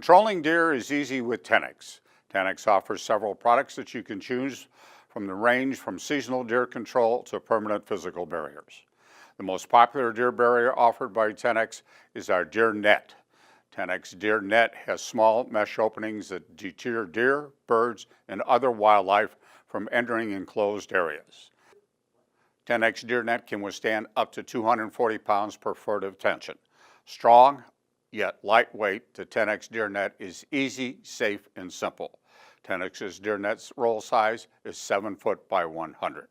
Controlling deer is easy with Tenax. Tenax offers several products that you can choose from the range from seasonal deer control to permanent physical barriers. The most popular deer barrier offered by Tenax is our Deer Net. Tenax Deer Net has small mesh openings that deter deer, birds, and other wildlife from entering enclosed areas. Tenax Deer Net can withstand up to 240 pounds per foot of tension. Strong, yet lightweight, the Tenax Deer Net is easy, safe, and simple. Tenax's Deer Net's roll size is 7 foot by 100.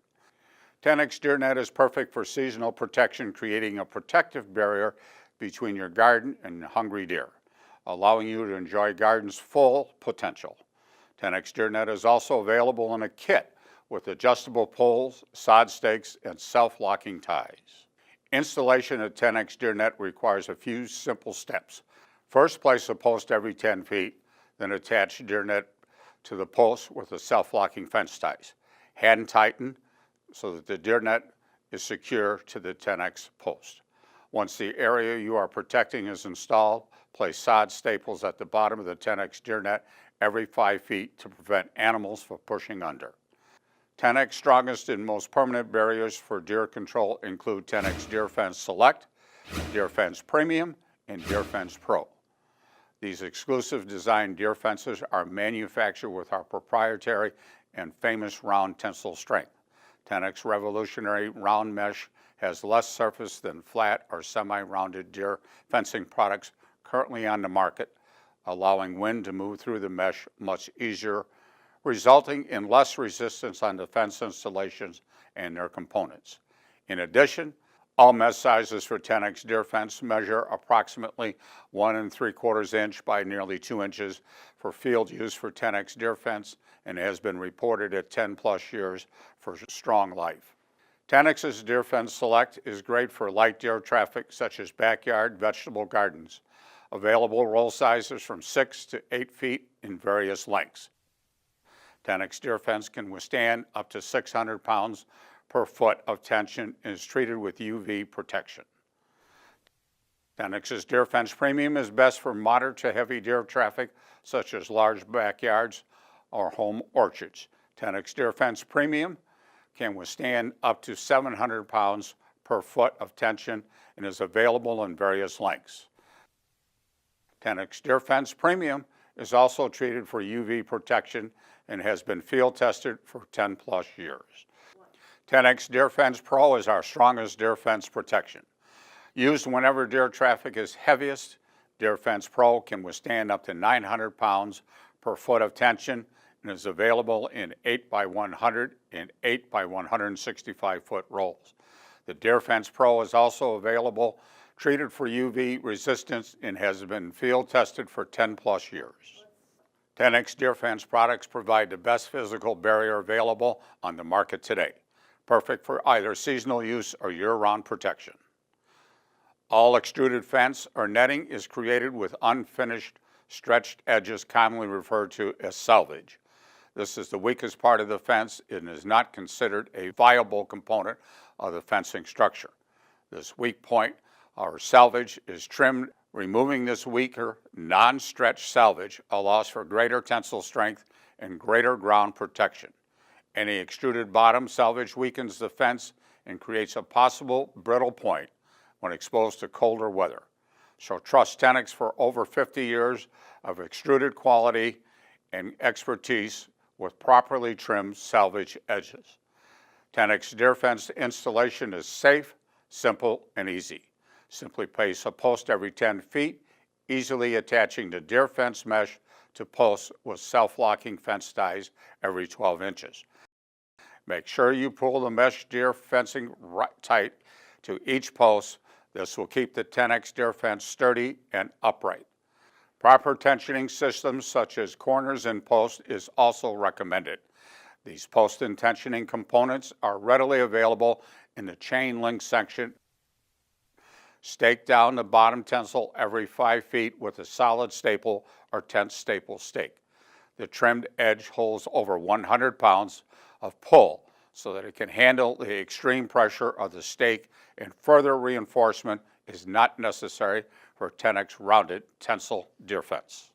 Tenax Deer Net is perfect for seasonal protection, creating a protective barrier between your garden and hungry deer, allowing you to enjoy garden's full potential. Tenax Deer Net is also available in a kit with adjustable poles, sod stakes, and self-locking ties. Installation of Tenax Deer Net requires a few simple steps. First, place a post every 10 feet, then attach Deer Net to the post with the self-locking fence ties. Hand tighten so that the Deer Net is secure to the Tenax post. Once the area you are protecting is installed, place sod staples at the bottom of the Tenax Deer Net every 5 feet to prevent animals from pushing under. Tenax's strongest and most permanent barriers for deer control include Tenax Deer Fence Select, Deer Fence Premium, and Deer Fence Pro. These exclusive design deer fences are manufactured with our proprietary and famous round tensile strength. Tenax revolutionary round mesh has less surface than flat or semi-rounded deer fencing products currently on the market, allowing wind to move through the mesh much easier, resulting in less resistance on the fence installations and their components. In addition, all mesh sizes for Tenax Deer Fence measure approximately 1 3/4 inch by nearly 2 inches for field use for Tenax Deer Fence and has been reported at 10+ years for strong life. Tenax's Deer Fence Select is great for light deer traffic such as backyard vegetable gardens. Available roll sizes from 6 to 8 feet in various lengths. Tenax Deer Fence can withstand up to 600 pounds per foot of tension and is treated with UV protection. Tenax's Deer Fence Premium is best for moderate to heavy deer traffic such as large backyards or home orchards. Tenax Deer Fence Premium can withstand up to 700 pounds per foot of tension and is available in various lengths. Tenax Deer Fence Premium is also treated for UV protection and has been field tested for 10+ years. Tenax Deer Fence Pro is our strongest deer fence protection. Used whenever deer traffic is heaviest, Deer Fence Pro can withstand up to 900 pounds per foot of tension and is available in 8 by 100 and 8 by 165 foot rolls. The Deer Fence Pro is also available treated for UV resistance and has been field tested for 10+ years. Tenax Deer Fence products provide the best physical barrier available on the market today, perfect for either seasonal use or year-round protection. All extruded fence or netting is created with unfinished stretched edges commonly referred to as selvage. This is the weakest part of the fence and is not considered a viable component of the fencing structure. This weak point or selvage is trimmed. Removing this weaker, non-stretched selvage allows for greater tensile strength and greater ground protection. Any extruded bottom selvage weakens the fence and creates a possible brittle point when exposed to colder weather. So trust Tenax for over 50 years of extruded quality and expertise with properly trimmed selvage edges. Tenax Deer Fence installation is safe, simple, and easy. Simply place a post every 10 feet, easily attaching the deer fence mesh to posts with self-locking fence ties every 12 inches. Make sure you pull the mesh deer fencing tight to each post. This will keep the Tenax Deer Fence sturdy and upright. Proper tensioning systems such as corners and posts is also recommended. These post and tensioning components are readily available in the chain link section. Stake down the bottom tensile every 5 feet with a solid staple or tent staple stake. The trimmed edge holds over 100 pounds of pull so that it can handle the extreme pressure of the stake, and further reinforcement is not necessary for Tenax rounded tensile deer fence.